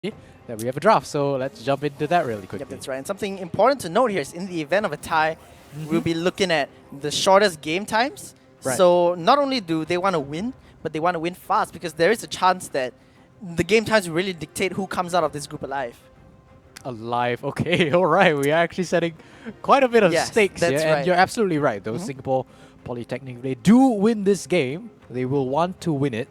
that we have a draft. So let's jump into that really quickly. Yep, that's right. And something important to note here is in the event of a tie, we'll be looking at the shortest game times. Right. So not only do they want to win, but they want to win fast because there is a chance that the game times will really dictate who comes out of this group alive. Alive. Okay, all right. We are actually setting quite a bit of stakes here. That's And right. you're absolutely right. Though Singapore Polytechnic, if they do win this game, they will want to win it.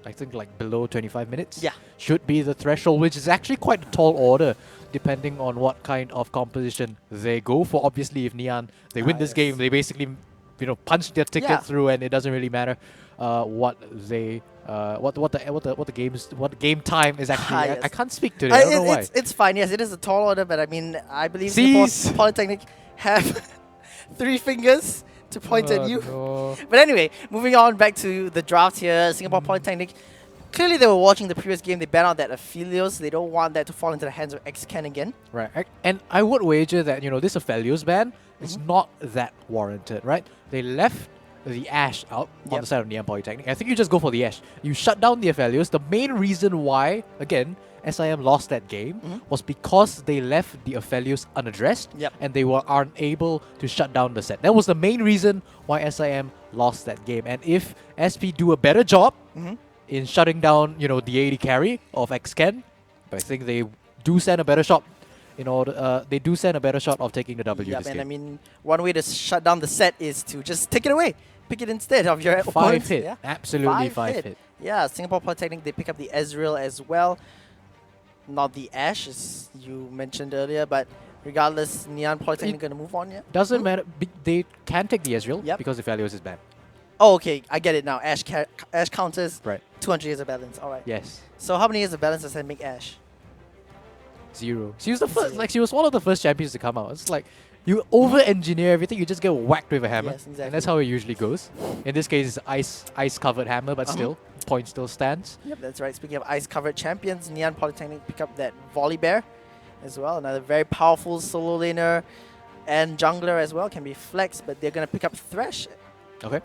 I think like below 25 minutes. Yeah. Should be the threshold, which is actually quite a tall order, depending on what kind of composition they go for. Obviously, if Neon they win this game, they basically punch their ticket through, and it doesn't really matter what they what the game time is actually. I can't speak today. I don't know why. It's fine. Yes, it is a tall order, but I mean, I believe Singapore Polytechnic have 3 fingers to point at you. No. But anyway, moving on back to the draft here, Singapore Polytechnic. Clearly, they were watching the previous game. They banned out that Aphelios. They don't want that to fall into the hands of XCan again. Right, and I would wager that this Aphelios ban is not that warranted, right? They left the Ashe out on the side of Neon Polytechnic. I think you just go for the Ashe. You shut down the Aphelios. The main reason why, again, SIM lost that game was because they left the Aphelios unaddressed and they were unable to shut down the set. That was the main reason why SIM lost that game. And if SP do a better job in shutting down, the AD carry of XCan, I think they do stand a better shot. They do stand a better shot of taking the W this game. I mean, one way to shut down the set is to just take it away. Pick it instead of your opponent. 5 hit. Yeah? Absolutely 5 hit. Yeah, Singapore Polytechnic, they pick up the Ezreal as well. Not the Ashe, as you mentioned earlier, but regardless, Neon Polytechnic going to move on, Doesn't matter. They can take the Ezreal because the Aphelios is banned. Oh, okay. I get it now. Ashe counters 200 years of balance. All right. Yes. So how many years of balance does that make Ashe? 0. She was the first. Like she was one of the first champions to come out. It's like you over-engineer everything. You just get whacked with a hammer. Yes, exactly. And that's how it usually goes. In this case, it's ice-covered hammer, but still, point still stands. Yep, that's right. Speaking of ice-covered champions, Neon Polytechnic pick up that Volley Bear as well. Another very powerful solo laner and jungler as well. Can be flex, but they're going to pick up Thresh. Okay.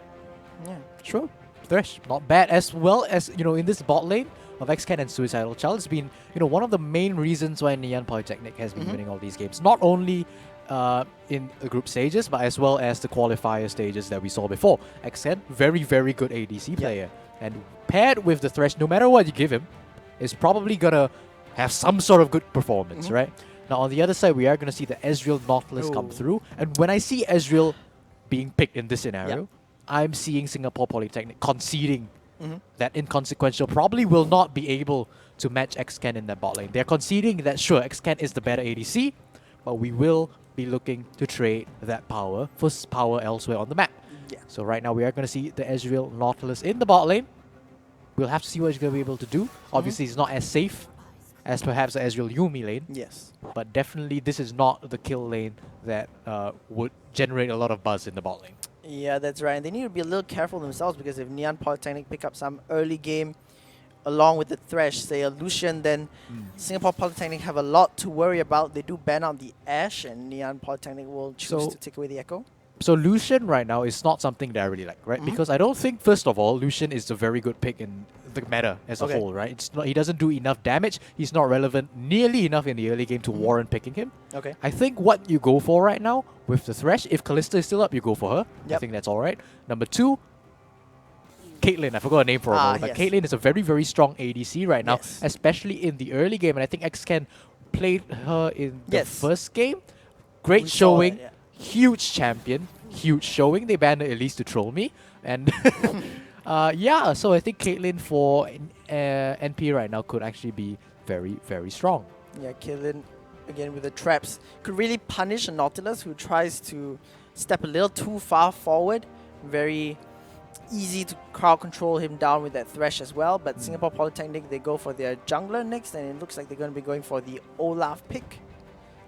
Yeah. Sure. Thresh, not bad. As well as, in this bot lane of XCan and Suicidal Child, it's been, one of the main reasons why Neon Polytechnic has been winning all these games. Not only in the group stages, but as well as the qualifier stages that we saw before. XCan, very, very good ADC player. And paired with the Thresh, no matter what you give him, is probably going to have some sort of good performance, right? Now, on the other side, we are going to see the Ezreal Nautilus come through. And when I see Ezreal being picked in this scenario, I'm seeing Singapore Polytechnic conceding that inconsequential probably will not be able to match XCan in that bot lane. They're conceding that, sure, XCan is the better ADC, but we will be looking to trade that power for power elsewhere on the map. So right now we are going to see the Ezreal Nautilus in the bot lane. We'll have to see what he's going to be able to do. Obviously, it's not as safe as perhaps the Ezreal Yumi lane. Yes. But definitely this is not the kill lane that would generate a lot of buzz in the bot lane. Yeah, that's right. And they need to be a little careful themselves because if Neon Polytechnic pick up some early game along with the Thresh, say a Lucian, then Singapore Polytechnic have a lot to worry about. They do ban out the Ashe, and Neon Polytechnic will choose to take away the Echo. So Lucian right now is not something that I really like, right? Because I don't think, first of all, Lucian is a very good pick in the meta as a whole, right? It's not, he doesn't do enough damage. He's not relevant nearly enough in the early game to warrant picking him. Okay. I think what you go for right now with the Thresh, if Kalista is still up, you go for her. I think that's all right. Number 2, Caitlyn. I forgot her name for a moment, but Caitlyn is a very, very strong ADC right now, especially in the early game. And I think XCan played her in the first game. Great showing. Huge champion, huge showing. They banned Elise to troll me. And so I think Caitlyn for NP right now could actually be very, very strong. Yeah, Caitlyn, again with the traps, could really punish a Nautilus who tries to step a little too far forward. Very easy to crowd control him down with that Thresh as well. But Singapore Polytechnic, they go for their jungler next, and it looks like they're going to be going for the Olaf pick.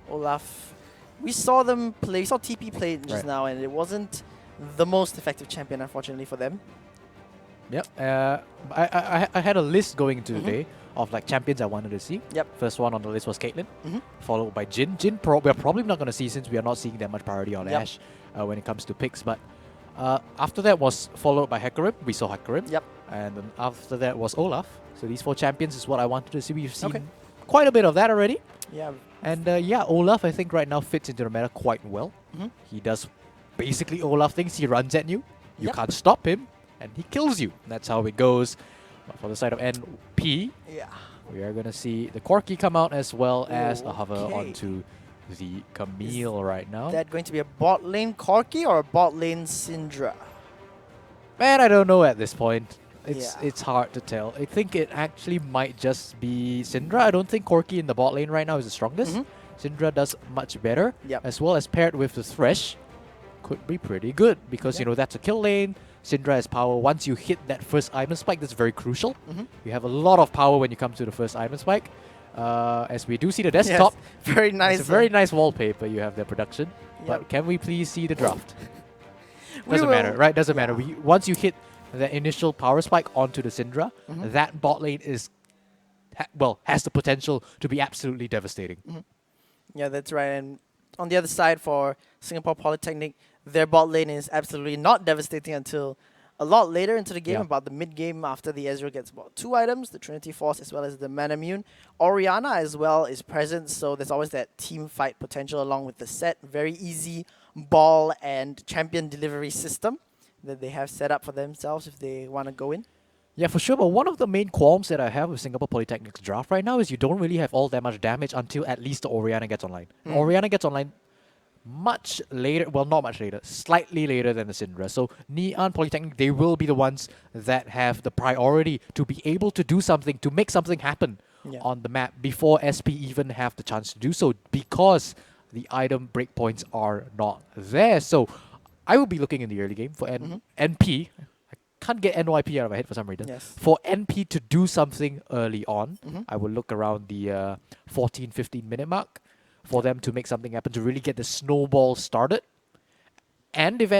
Olaf... We saw them play, we saw TP play just now, and it wasn't the most effective champion, unfortunately, for them. Yep. I had a list going into today of like champions I wanted to see. Yep. First one on the list was Caitlyn, followed by Jhin. Jhin we're probably not going to see since we are not seeing that much priority on Ashe when it comes to picks. But after that was followed by Hecarim. We saw Hecarim. Yep. And then after that was Olaf. So these 4 champions is what I wanted to see. We've seen quite a bit of that already. Yeah. And yeah, Olaf, I think right now fits into the meta quite well. Mhm. He does basically Olaf things. He runs at you. You Yep. can't stop him, and he kills you. That's how it goes. For the side of NP, Yeah. we are going to see the Corki come out as well as a hover Okay. onto the Camille right now. That going to be a bot lane Corki or a bot lane Syndra? Man, I don't know at this point. Yeah. It's hard to tell. I think it actually might just be Syndra. I don't think Corki in the bot lane right now is the strongest. Mhm. Syndra does much better, Yep. as well as paired with the Thresh, could be pretty good because you Yep. know that's a kill lane. Syndra has power. Once you hit that first item spike, that's very crucial. Mhm. You have a lot of power when you come to the first item spike. As we do see the desktop, Yes. Very nice. it's a very nice wallpaper you have there, production. Yep. But can we please see the draft? We Doesn't matter, will- right? Doesn't matter. yeah. Once you hit the initial power spike onto the Syndra, Mhm. that bot lane is, has the potential to be absolutely devastating. Yeah, that's right. And on the other side for Singapore Polytechnic, their bot lane is absolutely not devastating until a lot later into the game, Yeah. about the mid game after the Ezreal gets about 2 items, the Trinity Force as well as the Manamune. Orianna as well is present, so there's always that team fight potential along with the set. Very easy ball and champion delivery system that they have set up for themselves if they want to go in. Yeah, for sure. But one of the main qualms that I have with Singapore Polytechnic's draft right now is you don't really have all that much damage until at least the Orianna gets online. Mm. Orianna gets online much later, well, not much later, slightly later than the Syndra. So Neon Polytechnic, they will be the ones that have the priority to be able to do something, to make something happen Yeah. on the map before SP even have the chance to do so, because the item breakpoints are not there. So I will be looking in the early game for Mhm. NP. I can't get NYP out of my head for some reason. Yes. For NP to do something early on, Mhm. I will look around the 14, 15 minute mark for them to make something happen, to really get the snowball started. And if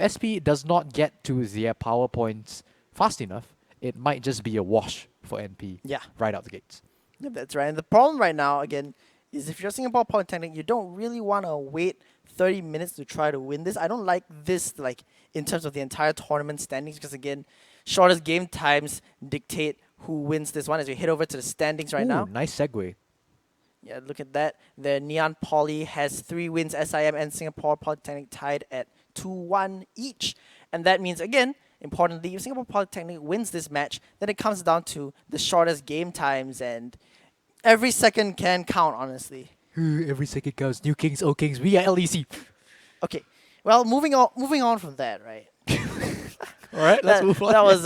SP does not get to their power points fast enough, it might just be a wash for NP Yeah. right out the gates. Yep, that's right. And the problem right now, again, is if you're Singapore Polytechnic, you don't really want to wait 30 minutes to try to win this. I don't like this, like, in terms of the entire tournament standings, because, again, shortest game times dictate who wins this one. As we head over to the standings right Ooh, now. nice segue. Yeah, look at that. The Neon Poly has 3 wins, SIM and Singapore Polytechnic tied at 2-1 each. And that means, again, importantly, if Singapore Polytechnic wins this match, then it comes down to the shortest game times, and every second can count, honestly. Every second counts. New Kings, old Kings, we are LEC. Okay, well, moving on from that, right? All right, let's that, move on. that was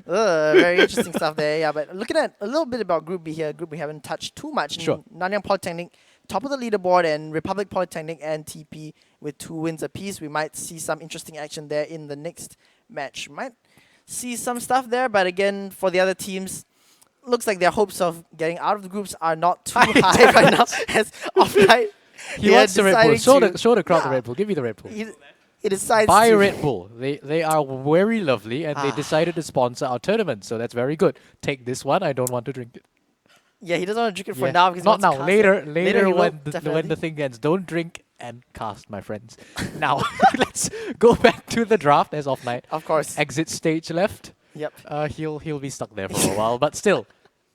very interesting stuff there. Yeah, but looking at a little bit about Group B here, Group we haven't touched too much. Sure. Nanyang Polytechnic, top of the leaderboard, and Republic Polytechnic and TP with 2 wins apiece. We might see some interesting action there in the next match. Might see some stuff there, but again, for the other teams, looks like their hopes of getting out of the groups are not too high right now. As Offline, He they are wants the Red Bull. deciding Show the crowd the Yeah. Red Bull. Give me the Red Bull. he decides Buy to Red Bull. They are very lovely, and they Ah. decided to sponsor our tournament, so that's very good. Take this one. I don't want to drink it. Yeah, he doesn't want to drink it for Yeah. now because he Not wants to now. cast Later, it. later he will, when the definitely. thing ends. Don't drink and cast, my friends. Now let's go back to the draft as of night. Of course. Exit stage left. Yep. He'll be stuck there for a while, but still,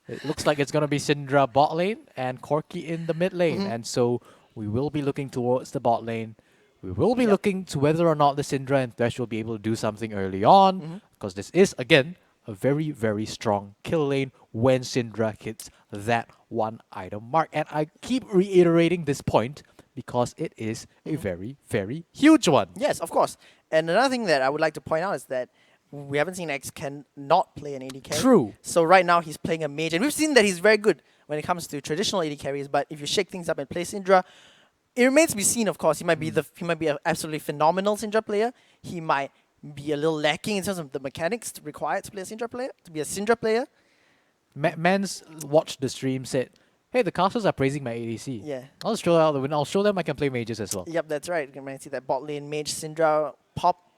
it looks like it's gonna be Syndra bot lane and Corki in the mid lane, Mhm. and so we will be looking towards the bot lane. We will be Yep. looking to whether or not the Syndra and Thresh will be able to do something early on, Mhm. because this is again a very, very strong kill lane when Syndra hits that 1 item mark. And I keep reiterating this point because it is a very, very huge one. Yes, of course. And another thing that I would like to point out is that we haven't seen X can not play an AD carry. True. So right now he's playing a mage, and we've seen that he's very good when it comes to traditional AD carries. But if you shake things up and play Syndra, it remains to be seen. Of course, he might be an absolutely phenomenal Syndra player. He might be a little lacking in terms of the mechanics required to play a Syndra player, to be a Syndra player. Mans watched the stream, said, "Hey, the casters are praising my ADC. Yeah. I'll just throw out the window. I'll show them I can play mages as well." Yep, that's right. You can see that bot lane mage Syndra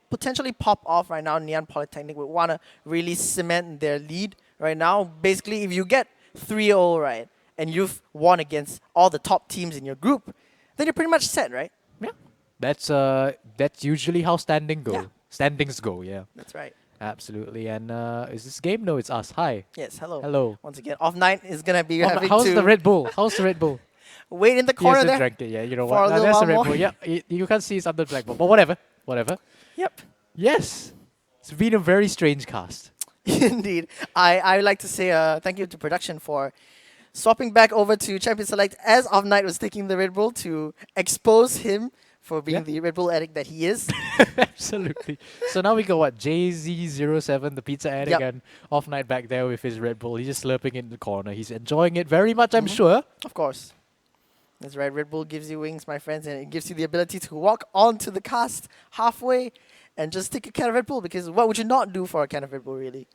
potentially pop off right now. Neon Polytechnic would want to really cement their lead right now. Basically, if you get 3-0 right, and you've won against all the top teams in your group, then you're pretty much set, right? Yeah. That's usually how standings go. Yeah. Standings go, yeah. That's right. Absolutely. And is this game? No, it's us. Hi. Yes, hello. Hello. Once again, off night is gonna be Oh, having how's to the Red Bull? How's the Red Bull? wait in the He corner hasn't there. drank it yet. You know for what? a little That's the while Red more. Bull. Yeah, you can't see it's under black ball, but whatever. Whatever. Yep. Yes. It's been a very strange cast. Indeed. I would like to say thank you to production for swapping back over to Champion Select as Off Night was taking the Red Bull to expose him for being Yeah. the Red Bull addict that he is. Absolutely. So now we got what? JZ07, the pizza addict, Yep. and Off Night back there with his Red Bull. He's just slurping it in the corner. He's enjoying it very much, I'm sure. Of course. That's right. Red Bull gives you wings, my friends, and it gives you the ability to walk onto the cast halfway and just take a can of Red Bull, because what would you not do for a can of Red Bull, really?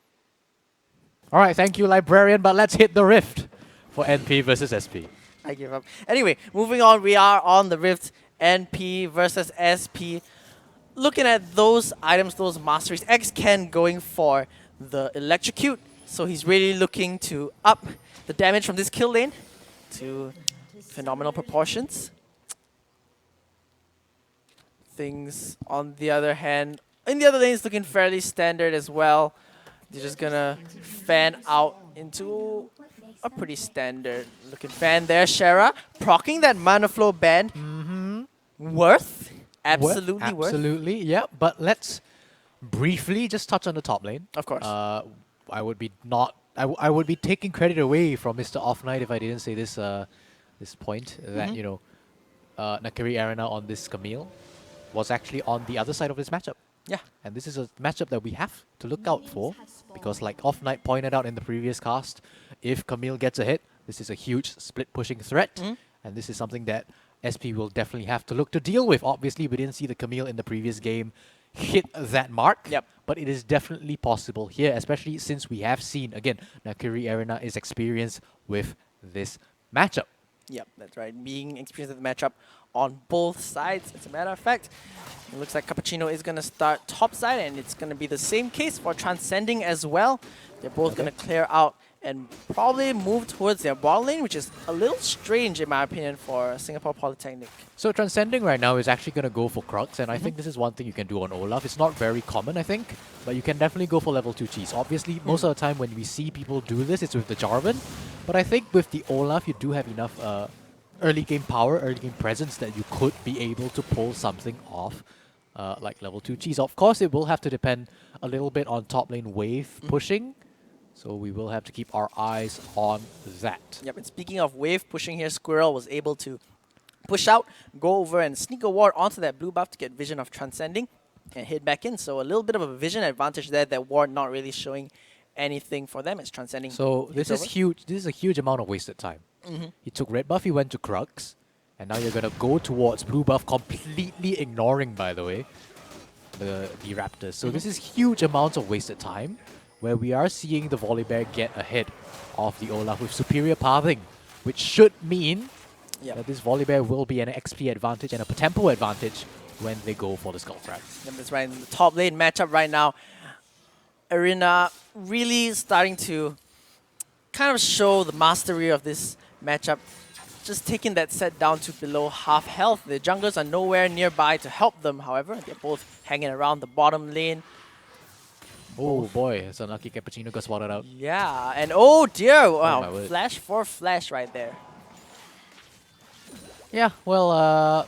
All right, thank you, Librarian, but let's hit the Rift for NP versus SP. I give up. Anyway, moving on, we are on the Rift, NP versus SP. Looking at those items, those masteries, X-Ken going for the Electrocute, so he's really looking to up the damage from this kill lane to phenomenal proportions. Things, on the other hand, in the other lane is looking fairly standard as well. They're just gonna fan out into a pretty standard looking fan there. Shara proccing that mana flow band. Worth. Absolutely worth. Absolutely, yeah. But let's briefly just touch on the top lane. Of course. I would be not. I would be taking credit away from Mr. Off Night if I didn't say this this point that you know Nakiri Arena on this Camille was actually on the other side of this matchup. Yeah. And this is a matchup that we have to look out for, because like Off Night pointed out in the previous cast, if Camille gets a hit, this is a huge split pushing threat, and this is something that SP will definitely have to look to deal with. Obviously, we didn't see the Camille in the previous game hit that mark, Yep. but it is definitely possible here, especially since we have seen, again, Nakiri Arena is experienced with this matchup. Yep, that's right. Being experienced at the matchup on both sides. As a matter of fact, it looks like Cappuccino is going to start top side, and it's going to be the same case for Transcending as well. They're both going to clear out and probably move towards their bottom lane, which is a little strange in my opinion for Singapore Polytechnic. So Transcending right now is actually going to go for Crux, and I think this is one thing you can do on Olaf. It's not very common, I think, but you can definitely go for level 2 cheese. Obviously, most of the time when we see people do this, it's with the Jarvan, but I think with the Olaf, you do have enough early game power, early game presence that you could be able to pull something off like level 2 cheese. Of course, it will have to depend a little bit on top lane wave pushing, so we will have to keep our eyes on that. Yep, and speaking of wave pushing here, Squirrel was able to push out, go over and sneak a ward onto that blue buff to get vision of Transcending and hit back in. So a little bit of a vision advantage there, that ward not really showing anything for them as Transcending. So this is over. huge. This is a huge amount of wasted time. He took red buff, he went to Crux, and now you're gonna go towards blue buff, completely ignoring, by the way, the Raptors. So this is huge amounts of wasted time, where we are seeing the Volibear get ahead of the Olaf with superior pathing, which should mean that this Volibear will be an XP advantage and a tempo advantage when they go for the Skullcrab. Yep, that's right. In the top lane matchup right now, Arena really starting to kind of show the mastery of this matchup. Just taking that set down to below half health. The junglers are nowhere nearby to help them, however. They're both hanging around the bottom lane. Oh boy, it's unlucky Cappuccino got spotted out. Yeah, and oh dear, my wow, word. flash for flash right there. Yeah, well,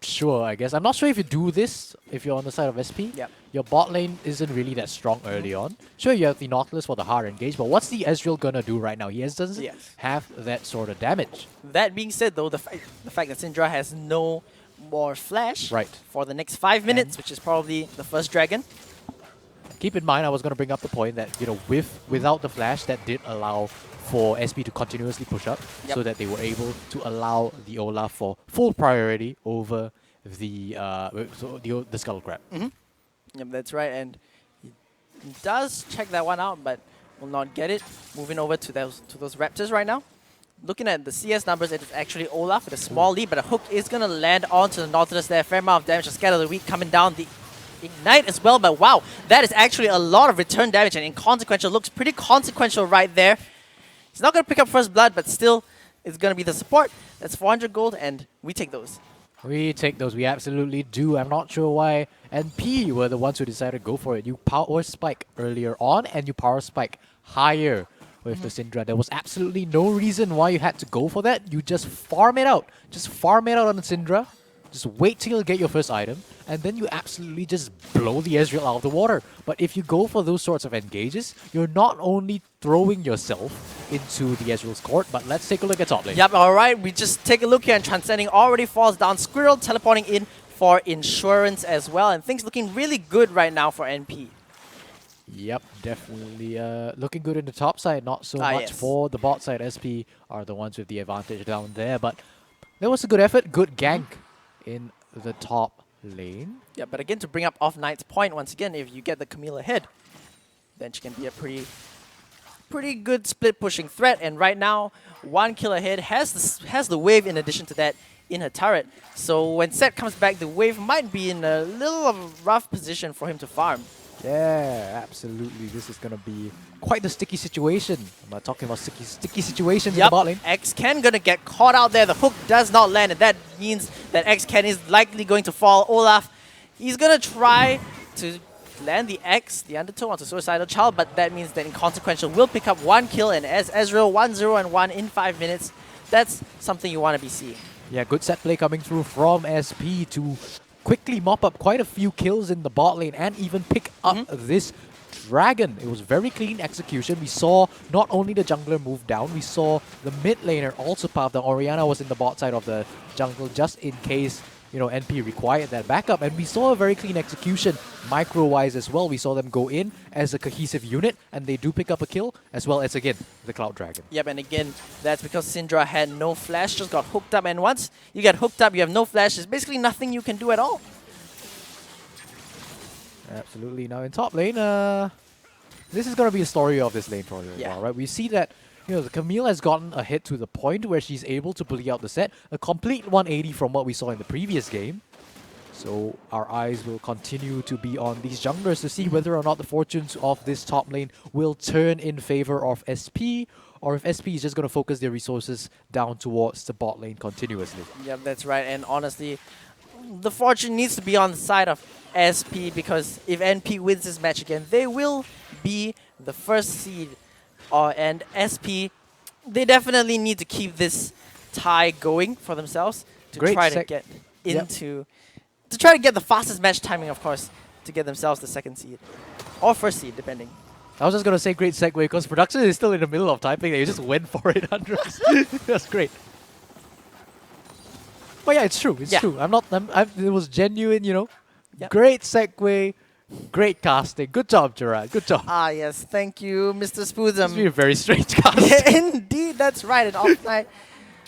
sure, I guess. I'm not sure if you do this if you're on the side of SP. Yep. Your bot lane isn't really that strong early on. Sure, you have the Nautilus for the hard engage, but what's the Ezreal gonna do right now? He doesn't Yes. have that sort of damage. That being said, though, the fact that Syndra has no more flash Right. for the next 5 minutes, which is probably the first dragon. Keep in mind, I was gonna bring up the point that, you know, without the flash, that did allow for SP to continuously push up, so that they were able to allow the Olaf for full priority over the the Skull Crab. Yep, that's right, and he does check that one out, but will not get it. Moving over to those Raptors right now. Looking at the CS numbers, it is actually Olaf with a small lead, but a hook is going to land onto the Nautilus there. Fair amount of damage to Scatter the Weak coming down. The Ignite as well, but wow, that is actually a lot of return damage, and inconsequential. Looks pretty consequential right there. He's not going to pick up first blood, but still, it's going to be the support. That's 400 gold, and we take those. We take those, we absolutely do. I'm not sure why NP were the ones who decided to go for it. You power spike earlier on and you power spike higher with the Syndra. There was absolutely no reason why you had to go for that. You just farm it out. Just farm it out on the Syndra. Just wait till you get your first item, and then you absolutely just blow the Ezreal out of the water. But if you go for those sorts of engages, you're not only throwing yourself into the Ezreal's court, but let's take a look at top lane. Yep, alright, we just take a look here and Transcending already falls down. Squirrel teleporting in for insurance as well, and things looking really good right now for NP. Yep, definitely looking good in the top side, not so much yes. for the bot side. SP are the ones with the advantage down there, but there was a good effort, good gank in the top lane. Yeah, but again, to bring up Off Knight's point, once again, if you get the Camille ahead, then she can be a pretty good split pushing threat. And right now, 1 kill ahead has the wave in addition to that in her turret. So when Set comes back, the wave might be in a little of a rough position for him to farm. Yeah, absolutely. This is going to be quite the sticky situation. I'm not talking about sticky situations in the bot lane. X-Ken gonna get caught out there. The hook does not land, and that means that X-Ken is likely going to fall. Olaf, he's gonna try to land the X, the Undertow, onto Suicidal Child, but that means that Inconsequential will pick up 1 kill, and as Ezreal 1-0-1 in 5 minutes, that's something you want to be seeing. Yeah, good set play coming through from SP to quickly mop up quite a few kills in the bot lane and even pick up this dragon. It was very clean execution. We saw not only the jungler move down, we saw the mid laner also pop down. Orianna was in the bot side of the jungle just in case, you know, NP required that backup. And we saw a very clean execution micro-wise as well. We saw them go in as a cohesive unit and they do pick up a kill as well as, again, the Cloud Dragon. Yep, and again, that's because Syndra had no flash, just got hooked up. And once you get hooked up, you have no flash. There's basically nothing you can do at all. Absolutely. Now in top lane, this is going to be a story of this lane for a while, right? We see that, you know, the Camille has gotten ahead to the point where she's able to bully out the set. A complete 180 from what we saw in the previous game. So our eyes will continue to be on these junglers to see whether or not the fortunes of this top lane will turn in favor of SP, or if SP is just going to focus their resources down towards the bot lane continuously. Yep, that's right. And honestly, the fortune needs to be on the side of SP, because if NP wins this match again, they will be the first seed. And SP, they definitely need to keep this tie going for themselves to try to get into... To try to get the fastest match timing, of course, to get themselves the second seed. Or first seed, depending. I was just going to say great segue because production is still in the middle of typing. They just went for it, Andres. That's great. But yeah, it's true. It's true. It was genuine, you know. Yep. Great segue. Great casting. Good job, Gerard. Good job. Ah, yes. Thank you, Mr. Spoozum. It's been a very strange casting. Indeed, that's right. And Off Night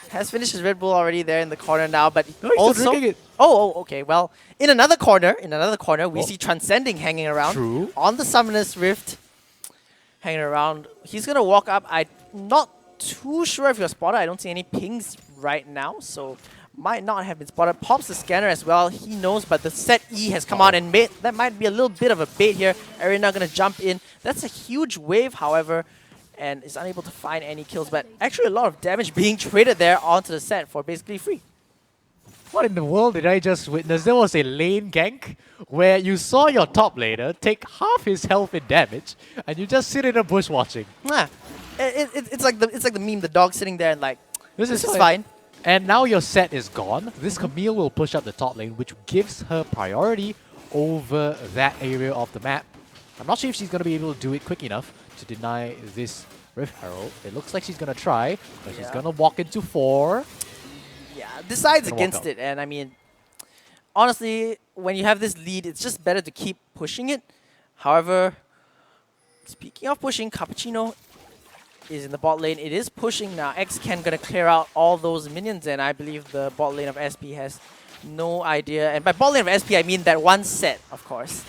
has finished his Red Bull already there in the corner now, but no, he's also still drinking it. Oh, okay. Well, in another corner, we see Transcending hanging around. True. On the Summoner's Rift, hanging around. He's gonna walk up. I'm not too sure if you're spotted. I don't see any pings right now, so might not have been spotted. Pops the scanner as well. He knows, but the set E has come out and that might be a little bit of a bait here. Arena gonna jump in. That's a huge wave, however, and is unable to find any kills, but actually a lot of damage being traded there onto the set for basically free. What in the world did I just witness? There was a lane gank where you saw your top laner take half his health in damage, and you just sit in a bush watching. Yeah, it's like the meme, the dog sitting there and like, this is fine. And now your set is gone. This Camille will push up the top lane, which gives her priority over that area of the map. I'm not sure if she's going to be able to do it quick enough to deny this Rift Herald. It looks like she's going to try, but she's going to walk into 4. Yeah, decides against it. And I mean, honestly, when you have this lead, it's just better to keep pushing it. However, speaking of pushing, Cappuccino is in the bot lane. It is pushing now. X-Ken gonna clear out all those minions, and I believe the bot lane of SP has no idea. And by bot lane of SP, I mean that one set, of course,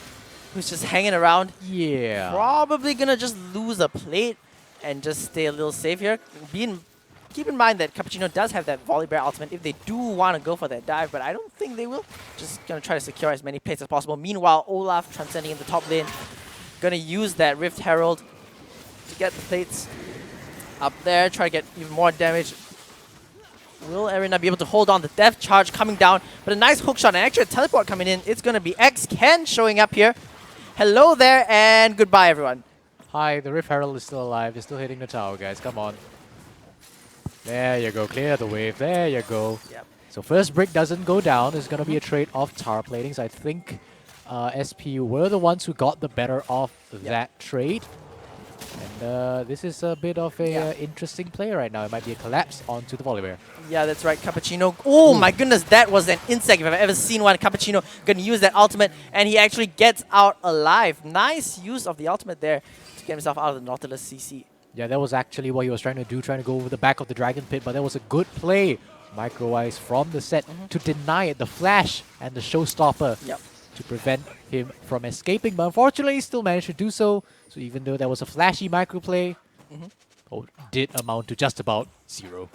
who's just hanging around. Yeah. Probably gonna just lose a plate and just stay a little safe here. Keep in mind that Cappuccino does have that Volley Bear ultimate if they do want to go for that dive, but I don't think they will. Just gonna try to secure as many plates as possible. Meanwhile, Olaf transcending in the top lane, gonna use that Rift Herald to get the plates up there, try to get even more damage. Will Arena be able to hold on? The Death Charge coming down, but a nice hook shot and actually a teleport coming in. It's going to be X-Ken showing up here. Hello there and goodbye, everyone. Hi, the Rift Herald is still alive. They're still hitting the tower, guys. Come on. There you go. Clear the wave. There you go. Yep. So first brick doesn't go down. There's going to be a trade of tower platings. I think SP were the ones who got the better of that trade. And this is a bit of a interesting play right now. It might be a collapse onto the Volibear. Yeah, that's right, Cappuccino. Oh my goodness, that was an insect if I've ever seen one. Cappuccino gonna use that ultimate, and he actually gets out alive. Nice use of the ultimate there to get himself out of the Nautilus CC. Yeah, that was actually what he was trying to do, trying to go over the back of the Dragon Pit, but that was a good play, micro-wise, from the set to deny it, the flash and the showstopper to prevent him from escaping. But unfortunately, he still managed to do so. So even though that was a flashy micro play, did amount to just about 0.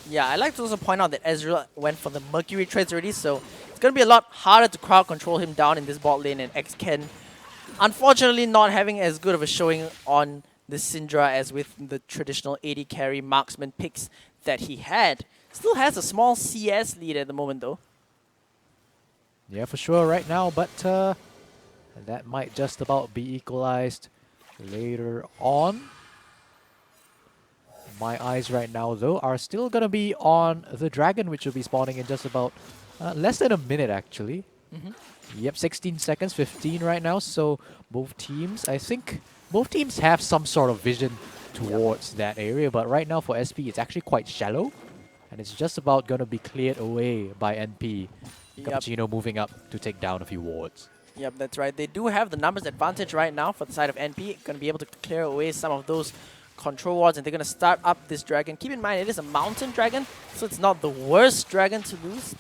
Yeah, I like to also point out that Ezreal went for the Mercury trades already, so it's going to be a lot harder to crowd control him down in this bot lane, and X-Ken unfortunately not having as good of a showing on the Syndra as with the traditional AD carry marksman picks that he had. Still has a small CS lead at the moment though. Yeah, for sure right now, but that might just about be equalized later on. My eyes right now, though, are still going to be on the Dragon, which will be spawning in just about less than a minute, actually. Yep, 16 seconds, 15 right now. So both teams, I think, both teams have some sort of vision towards that area. But right now for SP, it's actually quite shallow. And it's just about going to be cleared away by NP. Cappuccino moving up to take down a few wards. Yep, that's right. They do have the numbers advantage right now for the side of NP. Going to be able to clear away some of those control wards, and they're going to start up this dragon. Keep in mind, it is a mountain dragon, so it's not the worst dragon to lose.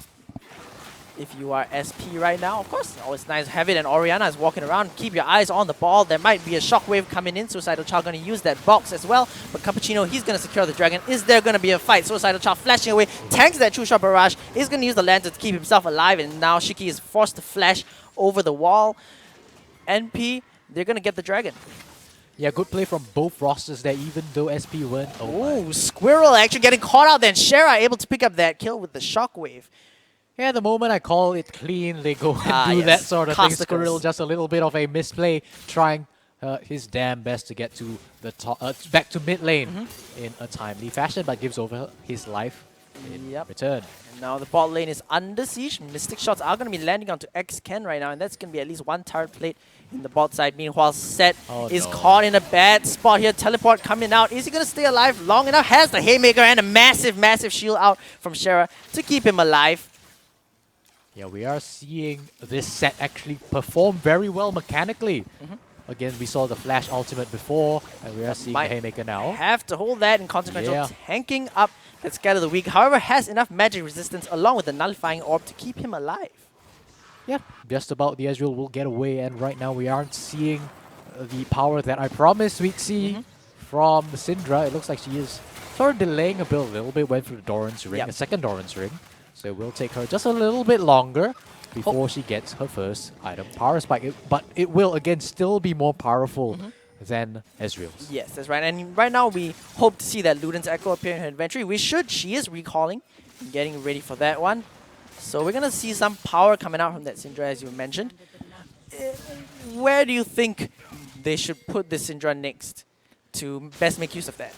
If you are SP right now, of course, always nice to have it. And Orianna is walking around. Keep your eyes on the ball. There might be a shockwave coming in. Suicidal Child going to use that box as well. But Cappuccino, he's going to secure the dragon. Is there going to be a fight? Suicidal Child flashing away, tanks that true shot barrage. He's going to use the lantern to keep himself alive. And now Shiki is forced to flash over the wall. NP, they're going to get the dragon. Yeah, good play from both rosters there, even though SP weren't. Oh, Squirrel actually getting caught out. Then Shera able to pick up that kill with the shockwave. Yeah, the moment I call it clean, they go and do that sort of thing. Squirrel, just a little bit of a misplay, trying his damn best to get to the top, back to mid lane in a timely fashion, but gives over his life in return. And now the bot lane is under siege. Mystic shots are going to be landing onto X-Ken right now, and that's going to be at least one turret plate in the bot side. Meanwhile, Set is caught in a bad spot here. Teleport coming out. Is he going to stay alive long enough? Has the Haymaker and a massive, massive shield out from Shera to keep him alive. Yeah, we are seeing this set actually perform very well mechanically. Again, we saw the Flash ultimate before, and we are seeing the Haymaker now. Have to hold that in consequential, tanking up that Scatter the Weak. However, has enough magic resistance along with the Nullifying Orb to keep him alive. Yeah, just about the Ezreal will get away, and right now we aren't seeing the power that I promised we'd see from Syndra. It looks like she is sort of delaying a build a little bit, went through the Doran's Ring, a second Doran's Ring. So it will take her just a little bit longer before she gets her first item, Power Spike. But it will, again, still be more powerful than Ezreal's. Yes, that's right. And right now we hope to see that Luden's Echo appear in her inventory. We should. She is recalling and getting ready for that one. So we're going to see some power coming out from that Syndra, as you mentioned. Where do you think they should put the Syndra next to best make use of that?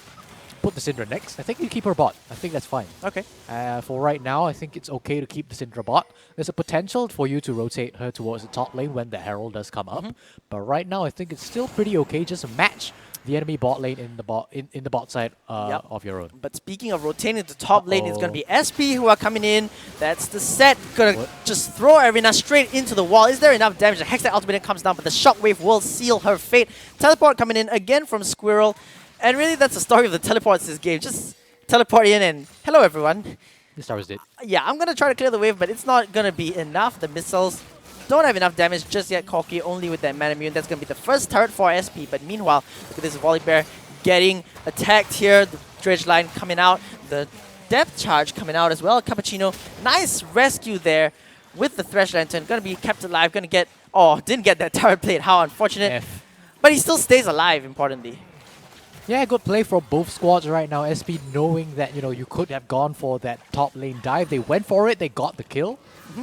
Put the Syndra next. I think you keep her bot. I think that's fine. Okay. For right now, I think it's okay to keep the Syndra bot. There's a potential for you to rotate her towards the top lane when the Herald does come up. But right now, I think it's still pretty okay. Just match the enemy bot lane in the bot side of your own. But speaking of rotating the top lane, it's going to be SP who are coming in. That's the set. Going to just throw Arena straight into the wall. Is there enough damage? The Hextech ultimate comes down, but the Shockwave will seal her fate. Teleport coming in again from Squirrel. And really, that's the story of the teleports this game. Just teleport in and hello, everyone. The Star was dead. Yeah, I'm going to try to clear the wave, but it's not going to be enough. The missiles don't have enough damage just yet. Corki only with that Mana Immune. That's going to be the first turret for SP. But meanwhile, look at this Volibear getting attacked here. The Dredge line coming out. The Depth Charge coming out as well. Cappuccino, nice rescue there with the Thresh Lantern. Going to be kept alive. Going to get... Oh, didn't get that turret plate. How unfortunate. But he still stays alive, importantly. Yeah, good play for both squads right now. SP knowing that, you could have gone for that top lane dive. They went for it, they got the kill,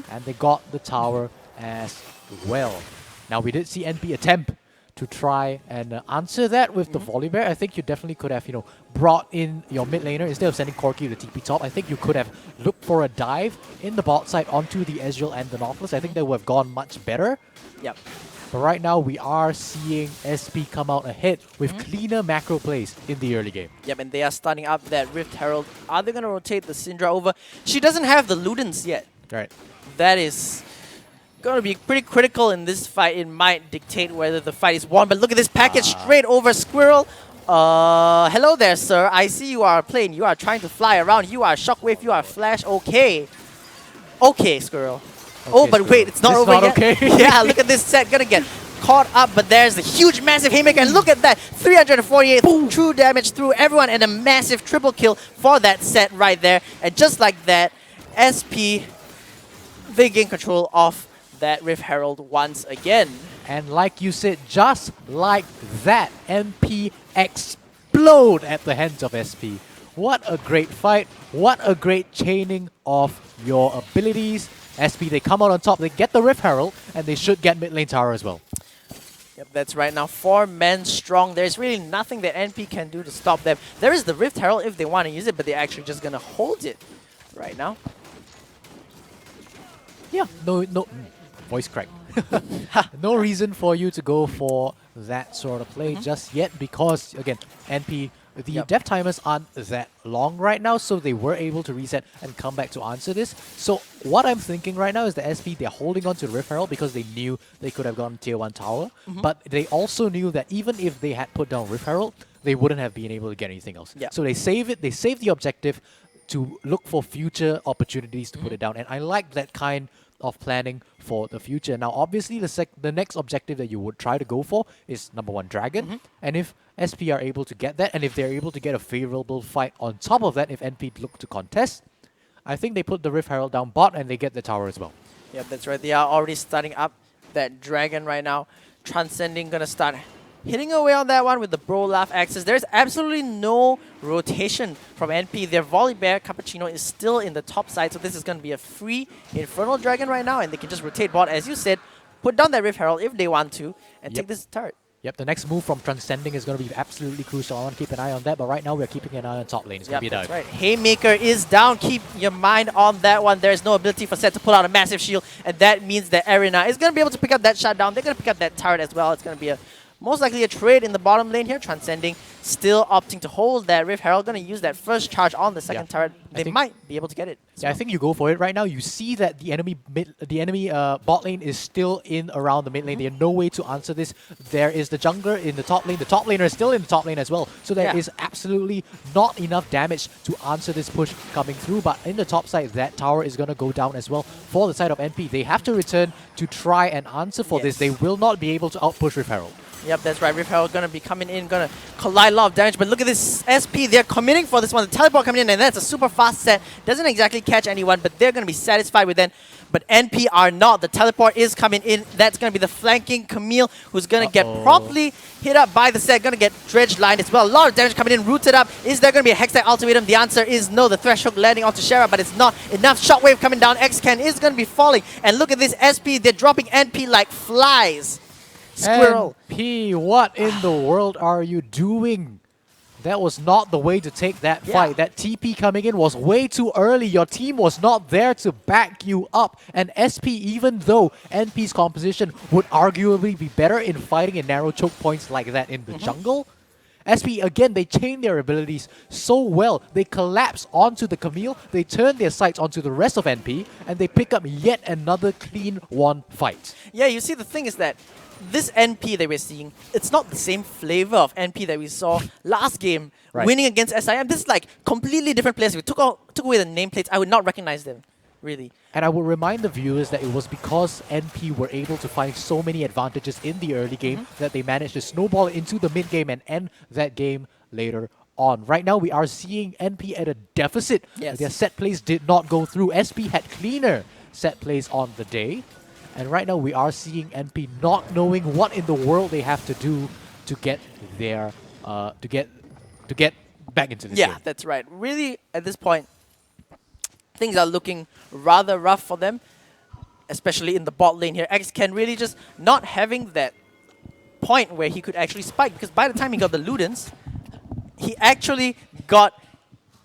and they got the tower as well. Now, we did see NP attempt to try and answer that with the volley bear. I think you definitely could have, brought in your mid laner instead of sending Corki to TP top. I think you could have looked for a dive in the bot side onto the Ezreal and the Nautilus. I think that would have gone much better. Yep. But right now, we are seeing SP come out ahead with cleaner macro plays in the early game. Yep, and they are starting up that Rift Herald. Are they going to rotate the Syndra over? She doesn't have the Ludens yet. Right. That is going to be pretty critical in this fight. It might dictate whether the fight is won. But look at this package straight over Squirrel. Hello there, sir. I see you are a plane. You are trying to fly around. You are Shockwave. You are Flash. Okay. Okay, Squirrel. Okay, but Squirrel. wait, it's not It's over not yet. okay. Yeah, look at this set. Gonna get caught up, but there's a huge, massive haymaker. And look at that. 348 true damage through everyone and a massive triple kill for that set right there. And just like that, SP, they gain control of that Rift Herald once again. And like you said, just like that, MP explode at the hands of SP. What a great fight. What a great chaining of your abilities. SP, they come out on top, they get the Rift Herald, and they should get mid lane tower as well. Yep, that's right. Now 4 men strong. There's really nothing that NP can do to stop them. There is the Rift Herald if they want to use it, but they're actually just going to hold it right now. Yeah, no, voice crack. No reason for you to go for that sort of play just yet because, again, NP, the death timers aren't that long right now, so they were able to reset and come back to answer this. So what I'm thinking right now is the SP, they're holding on to Rift Herald because they knew they could have gotten tier 1 tower, but they also knew that even if they had put down Rift Herald, they wouldn't have been able to get anything else. So they save it, they save the objective to look for future opportunities to put it down. And I like that kind of planning for the future. Now, obviously, the next objective that you would try to go for is number 1, Dragon. And if SP are able to get that, and if they're able to get a favorable fight on top of that, if NP look to contest, I think they put the Rift Herald down bot and they get the tower as well. Yeah, that's right. They are already starting up that Dragon right now. Transcending gonna start hitting away on that one with the Bro Laugh Axis. There's absolutely no rotation from NP. Their Volley Bear Cappuccino is still in the top side, so this is going to be a free Infernal Dragon right now, and they can just rotate bot, as you said, put down that Rift Herald if they want to, and take this turret. Yep, the next move from Transcending is going to be absolutely crucial. I want to keep an eye on that, but right now we're keeping an eye on top lane. It's going to be a dive. That's right. Haymaker is down. Keep your mind on that one. There's no ability for Set to pull out a massive shield, and that means that Arena is going to be able to pick up that shutdown. They're going to pick up that turret as well. It's going to be most likely a trade in the bottom lane here. Transcending still opting to hold that Rift Herald. Going to use that first charge on the second turret. They might be able to get it. Yeah, I think you go for it right now. You see that the enemy bot lane is still in around the mid lane. There's no way to answer this. There is the jungler in the top lane. The top laner is still in the top lane as well. So there is absolutely not enough damage to answer this push coming through. But in the top side, that tower is going to go down as well for the side of NP. They have to return to try and answer for this. They will not be able to outpush Rift Herald. Yep, that's right. Rift Herald gonna be coming in, gonna collide a lot of damage. But look at this SP, they're committing for this one. The teleport coming in, and that's a super fast set. Doesn't exactly catch anyone, but they're gonna be satisfied with that. But NP are not. The teleport is coming in. That's gonna be the flanking Camille, who's gonna get properly hit up by the set. Gonna get dredge lined as well. A lot of damage coming in, rooted up. Is there gonna be a Hextech ultimatum? The answer is no. The Thresh Hook landing onto Shara, but it's not enough. Shockwave coming down. X-Can is gonna be falling. And look at this SP, they're dropping NP like flies. Squirrel. NP, what in the world are you doing? That was not the way to take that fight. That TP coming in was way too early. Your team was not there to back you up. And SP, even though NP's composition would arguably be better in fighting in narrow choke points like that in the jungle, SP, again, they chain their abilities so well. They collapse onto the Camille, they turn their sights onto the rest of NP, and they pick up yet another clean one fight. Yeah, you see, the thing is that this NP that we're seeing, it's not the same flavor of NP that we saw last game, winning against SIM. This is like completely different players. If we took away the nameplates, I would not recognize them, really. And I will remind the viewers that it was because NP were able to find so many advantages in the early game that they managed to snowball into the mid game and end that game later on. Right now, we are seeing NP at a deficit. Their set plays did not go through. SP had cleaner set plays on the day. And right now, we are seeing NP not knowing what in the world they have to do to get their to get back into this Yeah, game. that's right. Really, at this point, things are looking rather rough for them, especially in the bot lane here. X can really just not having that point where he could actually spike, because by the time he got the Ludens, he actually got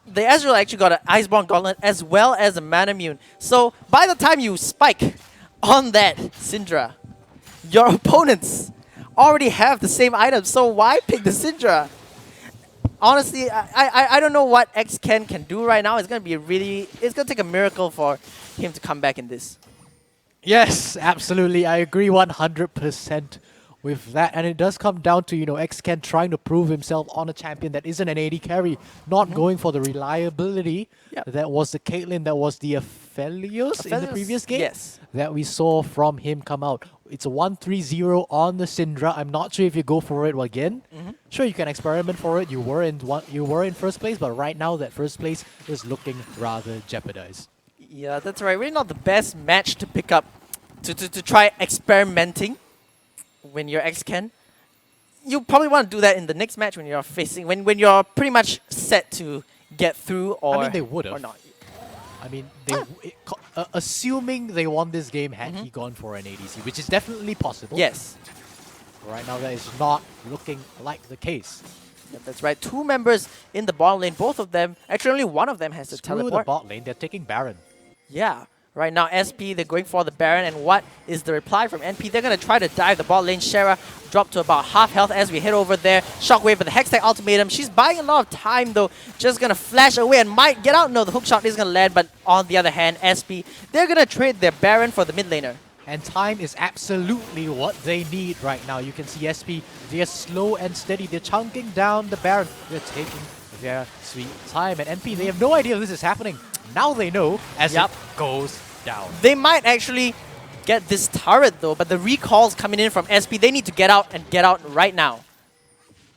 the Ezreal actually got an Iceborne Gauntlet as well as a Manamune. So by the time you spike on that Syndra, your opponents already have the same item, so why pick the Syndra? Honestly, I don't know what X-Ken can do right now. It's gonna take a miracle for him to come back in this. Yes, absolutely. I agree 100% with that. And it does come down to, X-Ken trying to prove himself on a champion that isn't an AD carry, not going for the reliability. Yep. That was the Caitlyn, that was the Aphelios in the previous game. Yes. That we saw from him come out. It's a 1-3-0 on the Syndra. I'm not sure if you go for it again. Sure, you can experiment for it. You were in first place, but right now that first place is looking rather jeopardized. Yeah, that's right. Really not the best match to pick up to try experimenting when you're X-Ken. You probably want to do that in the next match when you're facing when you're pretty much set to get through, or I mean, they would have. or not. I mean, assuming they won this game had he gone for an ADC, which is definitely possible. Yes. Right now, that is not looking like the case. Yeah, that's right. 2 members in the bottom lane. Both of them, actually only one of them has to Screw teleport. the bot lane. They're taking Baron. Yeah. Right now, SP, they're going for the Baron, and what is the reply from NP? They're going to try to dive the bot lane. Shara dropped to about half health as we head over there. Shockwave with the Hextech Ultimatum. She's buying a lot of time, though. Just going to flash away and might get out. No, the hook shot is going to land, but on the other hand, SP, they're going to trade their Baron for the mid laner. And time is absolutely what they need right now. You can see SP, they're slow and steady. They're chunking down the Baron. They're taking their sweet time. And NP, they have no idea this is happening. Now they know as it goes down. They might actually get this turret though, but the recalls coming in from SP, they need to get out and get out right now.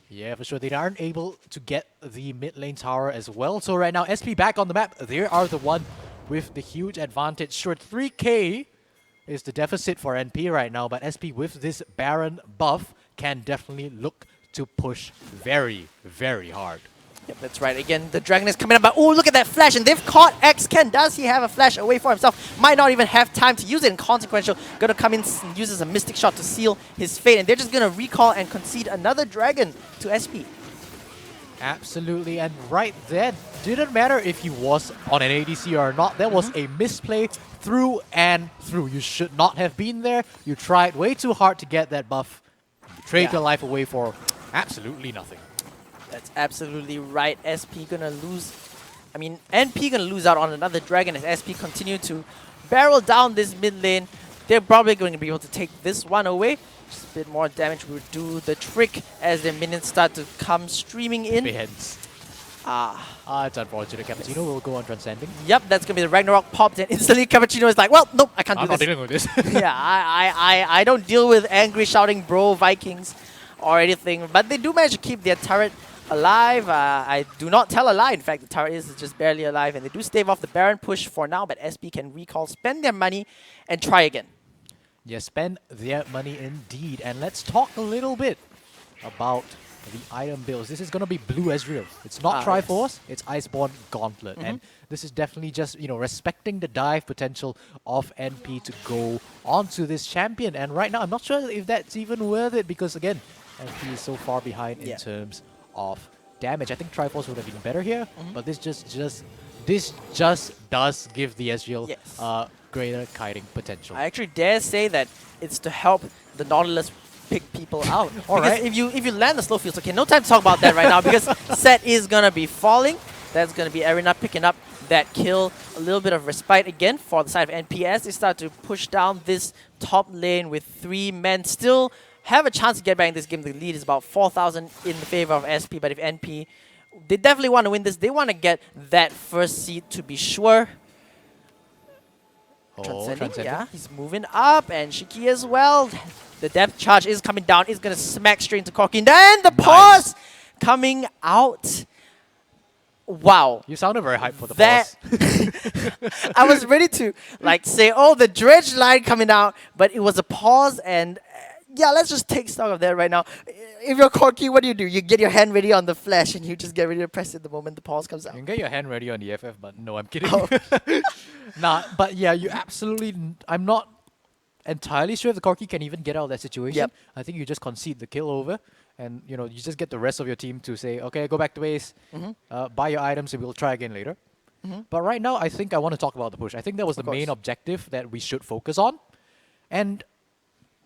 Yeah, for sure. They aren't able to get the mid lane tower as well. So right now, SP back on the map. They are the one with the huge advantage. Sure, 3k is the deficit for NP right now, but SP with this Baron buff can definitely look to push very, very hard. Yep, that's right. Again, the Dragon is coming up, but oh, look at that flash, and they've caught X-Ken. Does he have a flash away for himself? Might not even have time to use it, and Consequential gonna come in and uses a Mystic Shot to seal his fate, and they're just gonna recall and concede another Dragon to SP. Absolutely, and right then, didn't matter if he was on an ADC or not. That was a misplay through and through. You should not have been there. You tried way too hard to get that buff. You traded your life away for absolutely nothing. That's absolutely right. SP gonna lose. I mean, NP gonna lose out on another Dragon as SP continue to barrel down this mid lane. They're probably going to be able to take this one away. Just a bit more damage will do the trick as their minions start to come streaming in. Beheads. It's unfortunate. Cappuccino will go on transcending. Yep, that's gonna be the Ragnarok popped, and instantly Cappuccino is like, well, nope, I can't I'm do not this. dealing with this. Yeah, I don't deal with angry shouting bro Vikings or anything, but they do manage to keep their turret alive. I do not tell a lie. In fact, the turret is just barely alive, and they do stave off the Baron push for now, but SP can recall, spend their money, and try again. Yeah, spend their money indeed. And let's talk a little bit about the item builds. This is going to be Blue Ezreal. It's not Triforce, it's Iceborne Gauntlet. And this is definitely just, respecting the dive potential of NP to go onto this champion. And right now, I'm not sure if that's even worth it because, again, NP is so far behind in terms of damage. I think Triforce would have been better here, but this just does give the Ezreal greater kiting potential. I actually dare say that it's to help the Nautilus pick people out. Because if you land the slow fields, okay, no time to talk about that right now because Set is gonna be falling. That's gonna be Arena picking up that kill. A little bit of respite again for the side of NPS. They start to push down this top lane with 3 men. Still have a chance to get back in this game. The lead is about 4,000 in favor of SP, but if NP, they definitely want to win this. They want to get that first seed to be sure. Transcending. Yeah, he's moving up, and Shiki as well. The depth charge is coming down. It's going to smack straight into Corki. And then the pause coming out. Wow. You sounded very hyped for the pause. I was ready to say, oh, the dredge line coming out, but it was a pause, and yeah, let's just take stock of that right now. If you're Corky, what do? You get your hand ready on the flash and you just get ready to press it the moment the pause comes You out. can get your hand ready on the FF, but no, I'm kidding. Oh. Nah, but yeah, you absolutely. I'm not entirely sure if the Corki can even get out of that situation. Yep. I think you just concede the kill over, and you just get the rest of your team to say, okay, go back to base, buy your items, and we'll try again later. But right now, I think I want to talk about the push. I think that was Of the main course. objective that we should focus on, and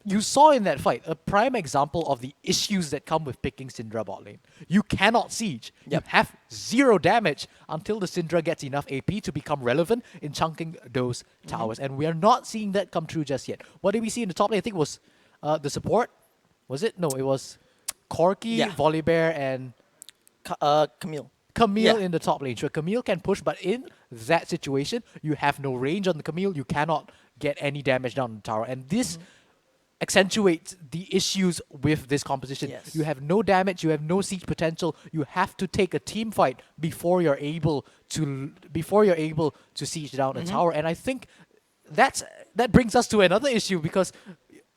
you saw in that fight a prime example of the issues that come with picking Syndra bot lane. You cannot siege. Yep. You have 0 damage until the Syndra gets enough AP to become relevant in chunking those towers. And we are not seeing that come true just yet. What did we see in the top lane? I think it was the support. Was it? No, it was Corki, Yeah. Volibear, and Camille. Camille Yeah. in the top lane. Sure, Camille can push, but in that situation, you have no range on the Camille. You cannot get any damage down on the tower. And this accentuates the issues with this composition. Yes. You have no damage, you have no siege potential. You have to take a team fight before you're able to siege down a tower. And I think that brings us to another issue, because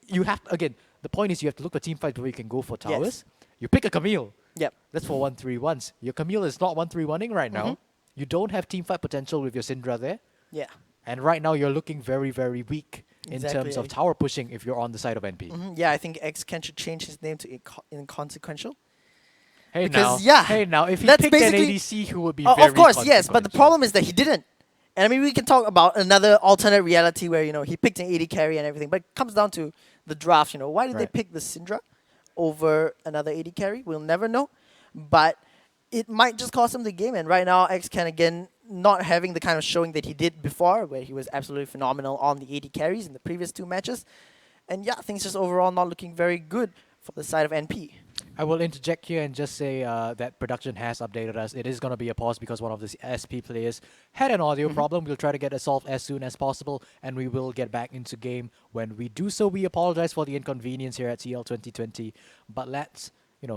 you have again, the point is you have to look for team fights where you can go for towers. You pick a Camille. Yep. That's for 1-3-1s. Your Camille is not 1-3-1ing right now. You don't have team fight potential with your Syndra there. Yeah. And right now you're looking very, very weak in Exactly. terms of tower pushing if you're on the side of NP. Yeah, I think XCan should change his name to Inconsequential. Hey Because, now, yeah, hey now, if he that's picked an basically- ADC who would be Oh, very of course, yes, but the consequential. problem is that he didn't. And I mean, we can talk about another alternate reality where, he picked an AD carry and everything, but it comes down to the draft, Why did they Right. pick the Syndra over another AD carry? We'll never know. But it might just cost him the game. And right now, XCan, again, not having the kind of showing that he did before, where he was absolutely phenomenal on the AD carries in the previous 2 matches. And yeah, things just overall not looking very good for the side of NP. I will interject here and just say that production has updated us. It is going to be a pause because one of the SP players had an audio problem. We'll try to get it solved as soon as possible, and we will get back into game. When we do so, we apologize for the inconvenience here at CL 2020. But let's,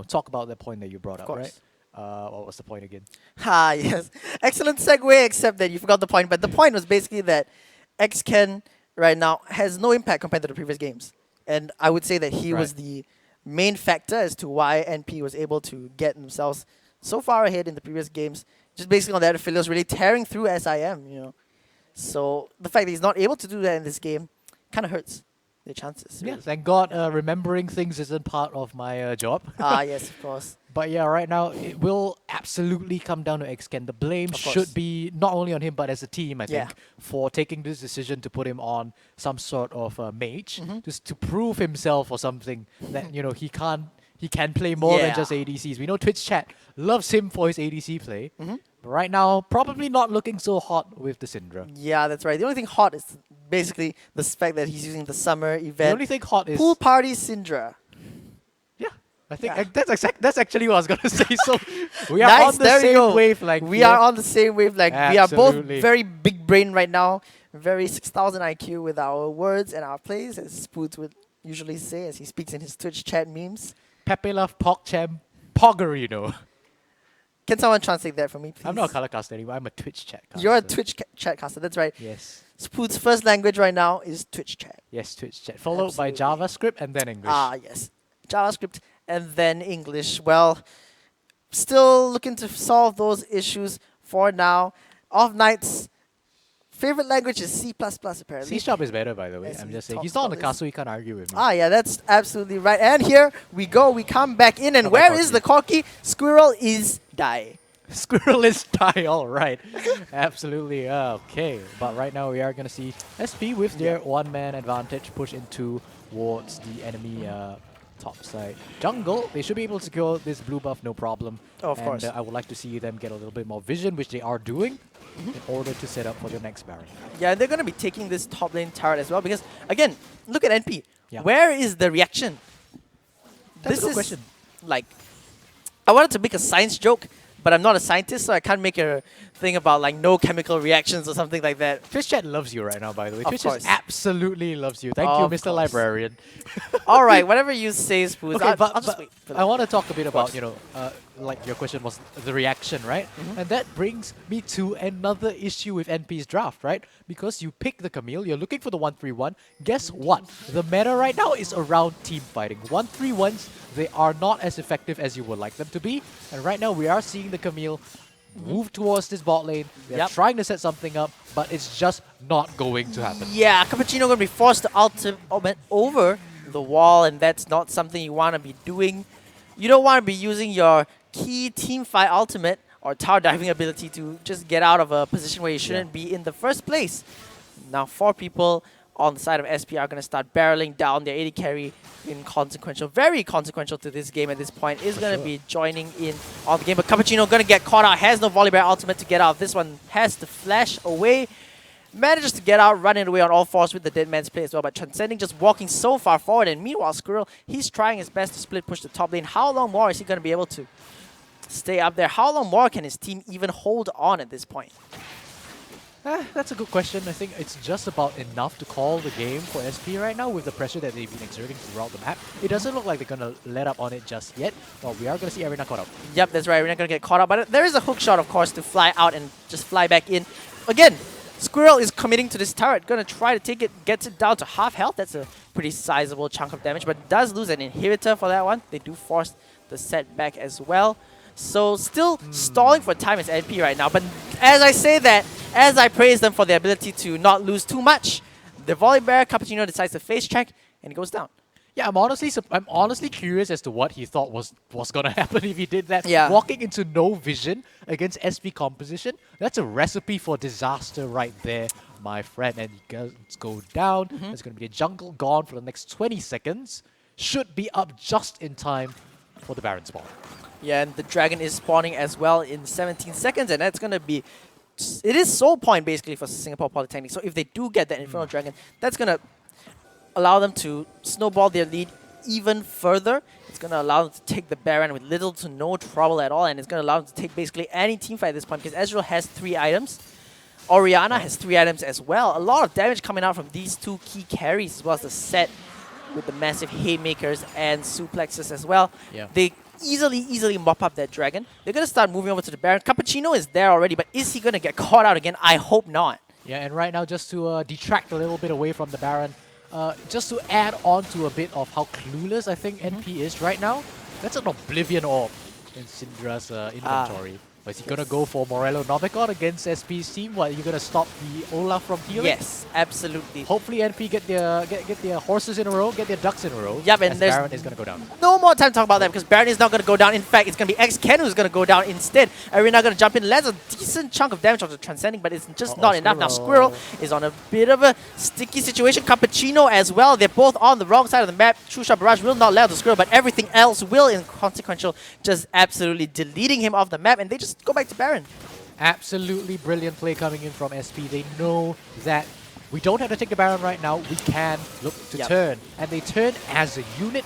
talk about the point that you brought up, right? course. What was the point again? Ah, yes. Excellent segue, except that you forgot the point. But the point was basically that XCan right now has no impact compared to the previous games. And I would say that he was Right. the main factor as to why NP was able to get themselves so far ahead in the previous games. Just basically on that, affiliates really tearing through SIM, So the fact that he's not able to do that in this game kind of hurts their chances. Yeah, Really. thank God remembering things isn't part of my job. Ah, yes, of course. But yeah, right now it will absolutely come down to XCan. The blame Of course. should be not only on him but as a team, I Yeah. think, for taking this decision to put him on some sort of mage, just to prove himself or something that he can play more than Yeah. just ADCs. We know Twitch chat loves him for his ADC play. But right now, probably not looking so hot with the Syndra. Yeah, that's right. The only thing hot is basically the fact that he's using the summer The event. only thing hot is Pool Party Syndra. yeah. I think Yeah. that's actually what I was gonna say. So we are Nice, on the there we same go. wavelength. We here. are on the same wavelength. We are both Absolutely. very big brain right now, very 6,000 IQ with our words and our plays, as Spoots would usually say as he speaks in his Twitch chat memes. Pepe Love PogChamp Poggerino. Can someone translate that for me, please? I'm not a color caster anymore. I'm a Twitch chat caster. You're a Twitch chat caster, that's right. Yes. Spoots' first language right now is Twitch chat. Yes, Twitch chat. Followed by Absolutely. JavaScript and then English. Ah, yes. JavaScript and then English. Well, still looking to solve those issues for now. Off Knight's favorite language is C++, apparently. C# is better, by the way. Yes, I'm we just saying. talked He's not on the about cast, this. so he can't argue with me. Ah, yeah, that's absolutely right. And here we go. We come back in, and Not my where is Corki. the Corki? Squirrel is die. Squirrel is die, all right. Absolutely, okay. But right now we are going to see SP with their one-man advantage push into towards the enemy top side. Jungle, they should be able to secure this blue buff, no problem. Oh, of and, course. I would like to see them get a little bit more vision, which they are doing, in order to set up for the next Baron. Yeah, they're going to be taking this top lane turret as well because, again, look at NP. Yeah. Where is the reaction? That's this a good is question. like, I wanted to make a science joke, but I'm not a scientist, so I can't make a thing about like no chemical reactions or something like that. Twitch chat loves you right now, by the way. Of Twitch course. just absolutely loves you. Thank you, Of Mr. course. Librarian. All right, whatever you say, Spooz. Okay, I'll but just wait for I that. want to talk a bit about, course. like your question was the reaction, right? And that brings me to another issue with NP's draft, right? Because you pick the Camille, you're looking for the 1-3-1. Guess what? The meta right now is around team fighting. 1-3-1s, they are not as effective as you would like them to be. And right now we are seeing the Camille move towards this bot lane. They're trying to set something up, but it's just not going to happen. Yeah, Cappuccino going to be forced to ultimate over the wall, and that's not something you want to be doing. You don't want to be using your key team fight ultimate or tower diving ability to just get out of a position where you shouldn't be in the first place. Now 4 people on the side of SP are going to start barreling down their AD carry. Inconsequential, very consequential to this game at this point, is going to be joining in on the game. But Cappuccino going to get caught out, has no volley bear ultimate to get out. This one has to flash away. Manages to get out, running away on all fours with the dead man's play as well, but Transcending just walking so far forward. And meanwhile, Squirrel, he's trying his best to split push the top lane. How long more is he going to be able to stay up there? How long more can his team even hold on at this point? That's a good question. I think it's just about enough to call the game for SP right now with the pressure that they've been exerting throughout the map. It doesn't look like they're going to let up on it just yet, but we are going to see Arena caught up. Yep, that's right. We're not going to get caught up, but there is a hook shot, of course, to fly out and just fly back in. Again, Squirrel is committing to this turret, going to try to take it, gets it down to half health. That's a pretty sizable chunk of damage, but does lose an inhibitor for that one. They do force the setback as well. So still stalling for time as NP right now, but as I say that, as I praise them for their ability to not lose too much, the volley bear Cappuccino decides to face check and he goes down. Yeah, I'm honestly curious as to what he thought was gonna happen if he did that. Yeah. Walking into no vision against SP composition, that's a recipe for disaster right there, my friend. And he goes go down. There's gonna be a jungle gone for the next 20 seconds. Should be up just in time for the Baron spawn. Yeah, and the dragon is spawning as well in 17 seconds, and that's gonna be... It is soul point basically for Singapore Polytechnic. So if they do get that Infernal Dragon, that's gonna allow them to snowball their lead even further. It's going to allow them to take the Baron with little to no trouble at all, and it's going to allow them to take basically any teamfight at this point, because Ezreal has 3 items. Orianna has 3 items as well. A lot of damage coming out from these 2 key carries, as well as the set with the massive haymakers and suplexes as well. Yeah. They easily mop up that dragon. They're going to start moving over to the Baron. Cappuccino is there already, but is he going to get caught out again? I hope not. Yeah, and right now, just to detract a little bit away from the Baron, just to add on to a bit of how clueless I think NP is right now, that's an Oblivion Orb in Syndra's inventory. But is he going to go for Morello Novicon against SP's team? What, are you going to stop the Olaf from healing? Yes, absolutely. Hopefully NP get their horses in a row, get their ducks in a row. Yep, and there's Baron is going to go down. No more time to talk about that, because Baron is not going to go down. In fact, it's going to be X-Ken who's going to go down instead. Arena going to jump in, lands a decent chunk of damage onto Transcending, but it's just not enough. Now Squirrel is on a bit of a sticky situation. Cappuccino as well. They're both on the wrong side of the map. Shusha Barrage will not let the Squirrel, but everything else will, inconsequential, just absolutely deleting him off the map, and they just go back to Baron. Absolutely brilliant play coming in from SP. They know that we don't have to take the Baron right now. We can look to turn. And they turn as a unit.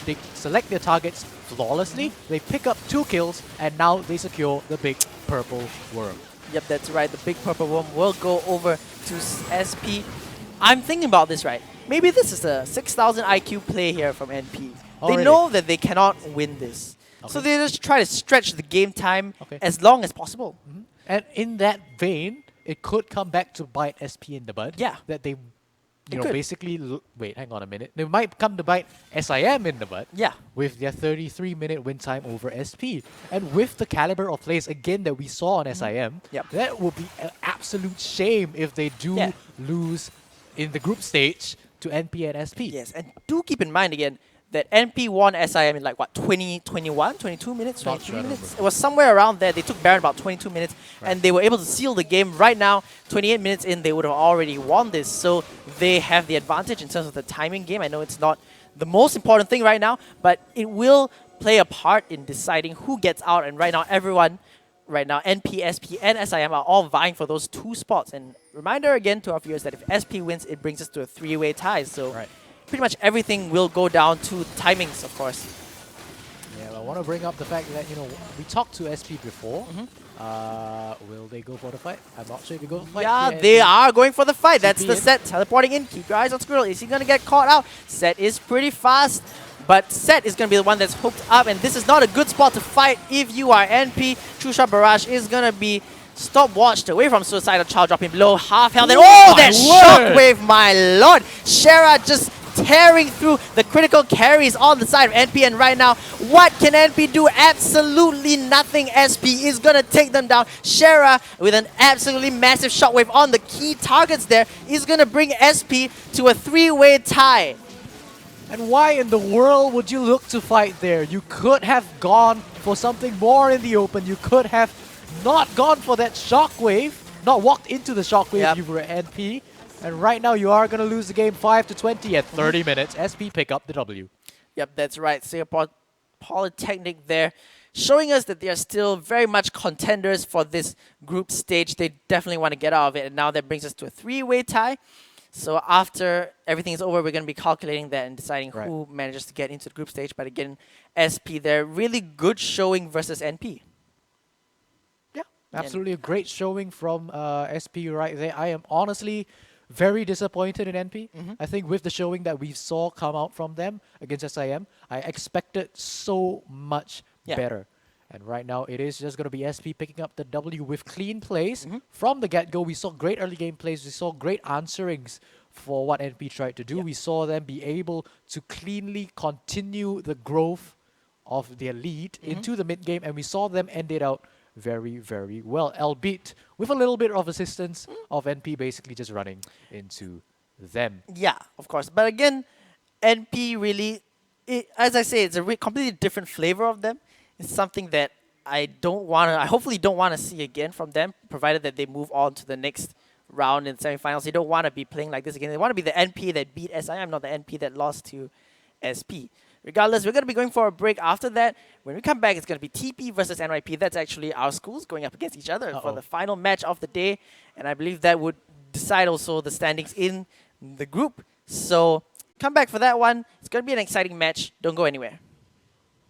They select their targets flawlessly. They pick up 2 kills, and now they secure the big purple worm. Yep, that's right. The big purple worm will go over to SP. I'm thinking about this, right? Maybe this is a 6,000 IQ play here from NP. They know that they cannot win this. Okay. So they just try to stretch the game time as long as possible. And in that vein, it could come back to bite SP in the butt. Yeah. That they, basically... Wait, hang on a minute. They might come to bite SIM in the butt. Yeah. With their 33-minute win time over SP. And with the caliber of plays, again, that we saw on SIM, that would be an absolute shame if they do lose in the group stage to NP and SP. Yes, and do keep in mind again, that NP won SIM in like, what, 21, 22 minutes, 23 minutes? It was somewhere around there. They took Baron about 22 minutes, and they were able to seal the game. Right now, 28 minutes in, they would have already won this. So they have the advantage in terms of the timing game. I know it's not the most important thing right now, but it will play a part in deciding who gets out. And right now, everyone, NP, SP, and SIM are all vying for those 2 spots. And reminder again to our viewers that if SP wins, it brings us to a 3-way tie. So pretty much everything will go down to timings, of course. Yeah, I want to bring up the fact that, we talked to SP before. Will they go for the fight? I'm not sure if they go for the fight. Yeah, they are going for the fight. That's the set. Teleporting in. Keep your eyes on Squirrel. Is he going to get caught out? Set is pretty fast. But Set is going to be the one that's hooked up, and this is not a good spot to fight if you are NP. True Shot Barrage is going to be stopwatched away from Suicidal Child, dropping below half health. And oh, that shockwave, my lord! Shera just tearing through the critical carries on the side of NP, and right now, what can NP do? Absolutely nothing. SP is gonna take them down. Shera, with an absolutely massive shockwave on the key targets there, is gonna bring SP to a 3-way tie. And why in the world would you look to fight there? You could have gone for something more in the open. You could have not gone for that shockwave, not walked into the shockwave if you were NP. And right now you are going to lose the game 5-20 at 30 minutes. SP pick up the W. Yep, that's right. Singapore Polytechnic there, showing us that they are still very much contenders for this group stage. They definitely want to get out of it. And now that brings us to a 3-way tie. So after everything is over, we're going to be calculating that and deciding who manages to get into the group stage. But again, SP there, really good showing versus NP. Yeah, absolutely a great showing from SP right there. I am honestly very disappointed in NP. I think with the showing that we saw come out from them against SIM, I expected so much better. And right now, it is just going to be SP picking up the W with clean plays. From the get-go, we saw great early game plays. We saw great answerings for what NP tried to do. We saw them be able to cleanly continue the growth of their lead into the mid-game, and we saw them end it out very, very well, albeit with a little bit of assistance of NP basically just running into them. Yeah, of course. But again, NP really, as I say, it's a completely different flavor of them. It's something that I hopefully don't want to see again from them, provided that they move on to the next round in semifinals. They don't want to be playing like this again. They want to be the NP that beat SIM, not the NP that lost to SP. Regardless, we're going to be going for a break after that. When we come back, it's going to be TP versus NYP. That's actually our schools going up against each other for the final match of the day. And I believe that would decide also the standings in the group. So come back for that one. It's going to be an exciting match. Don't go anywhere.